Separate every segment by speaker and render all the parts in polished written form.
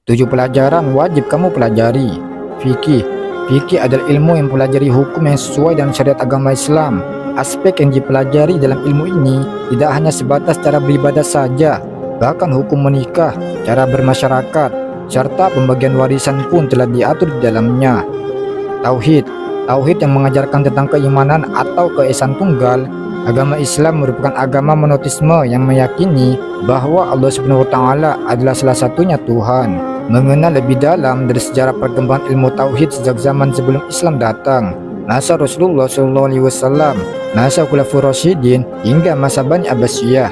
Speaker 1: 7 pelajaran wajib kamu pelajari. Fikih. Fikih adalah ilmu yang mempelajari hukum yang sesuai dengan syariat agama Islam. Aspek yang dipelajari dalam ilmu ini tidak hanya sebatas cara beribadah saja, bahkan hukum menikah, cara bermasyarakat, serta pembagian warisan pun telah diatur di dalamnya. Tauhid. Tauhid yang mengajarkan tentang keimanan atau keesaan tunggal. Agama Islam merupakan agama monoteisme yang meyakini bahwa Allah Subhanahu wa taala adalah salah satunya Tuhan. Mengenal lebih dalam dari sejarah perkembangan ilmu tauhid sejak zaman sebelum Islam datang, masa Rasulullah SAW, masa Khulafaur Rasyidin hingga masa Bani Abbasiyah.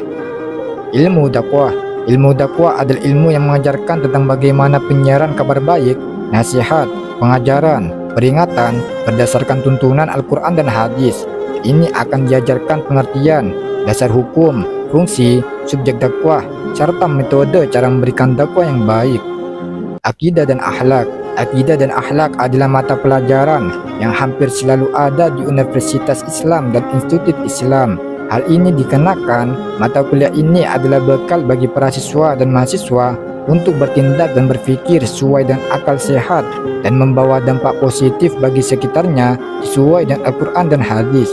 Speaker 1: Ilmu dakwah. Ilmu dakwah adalah ilmu yang mengajarkan tentang bagaimana penyiaran kabar baik, nasihat, pengajaran, peringatan berdasarkan tuntunan Al-Quran dan hadis. Ini akan diajarkan pengertian, dasar hukum, fungsi, subjek dakwah, serta metode cara memberikan dakwah yang baik. Akidah dan akhlak. Akidah dan akhlak adalah mata pelajaran yang hampir selalu ada di universitas Islam dan institut Islam. Hal ini dikarenakan mata kuliah ini adalah bekal bagi para siswa dan mahasiswa untuk bertindak dan berpikir sesuai dengan akal sehat dan membawa dampak positif bagi sekitarnya sesuai dengan Al-Quran dan hadis.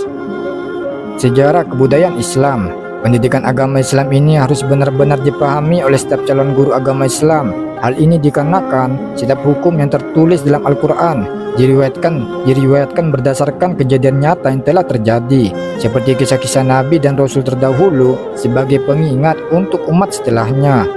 Speaker 1: Sejarah kebudayaan Islam. Pendidikan agama Islam ini harus benar-benar dipahami oleh setiap calon guru agama Islam. Hal ini dikarenakan setiap hukum yang tertulis dalam Al-Quran diriwayatkan berdasarkan kejadian nyata yang telah terjadi, seperti kisah-kisah Nabi dan Rasul terdahulu sebagai pengingat untuk umat setelahnya.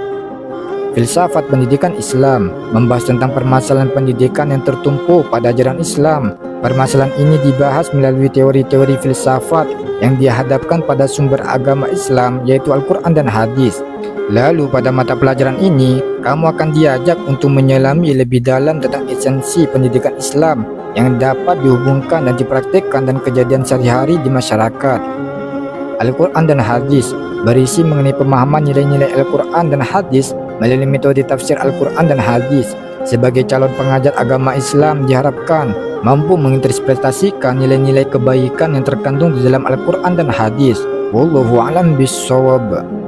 Speaker 1: Filsafat pendidikan Islam membahas tentang permasalahan pendidikan yang tertumpu pada ajaran Islam. Permasalahan ini dibahas melalui teori-teori filsafat yang dihadapkan pada sumber agama Islam, yaitu Al-Quran dan hadis. Lalu pada mata pelajaran ini, kamu akan diajak untuk menyelami lebih dalam tentang esensi pendidikan Islam yang dapat dihubungkan dan dipraktikkan dan kejadian sehari-hari di masyarakat. Al-Quran dan hadis berisi mengenai pemahaman nilai-nilai Al-Quran dan hadis melalui metode tafsir Al-Quran dan hadis. Sebagai calon pengajar agama Islam diharapkan mampu menginterpretasikan nilai-nilai kebaikan yang terkandung di dalam Al-Quran dan hadis. Wallahu a'lam bishawab.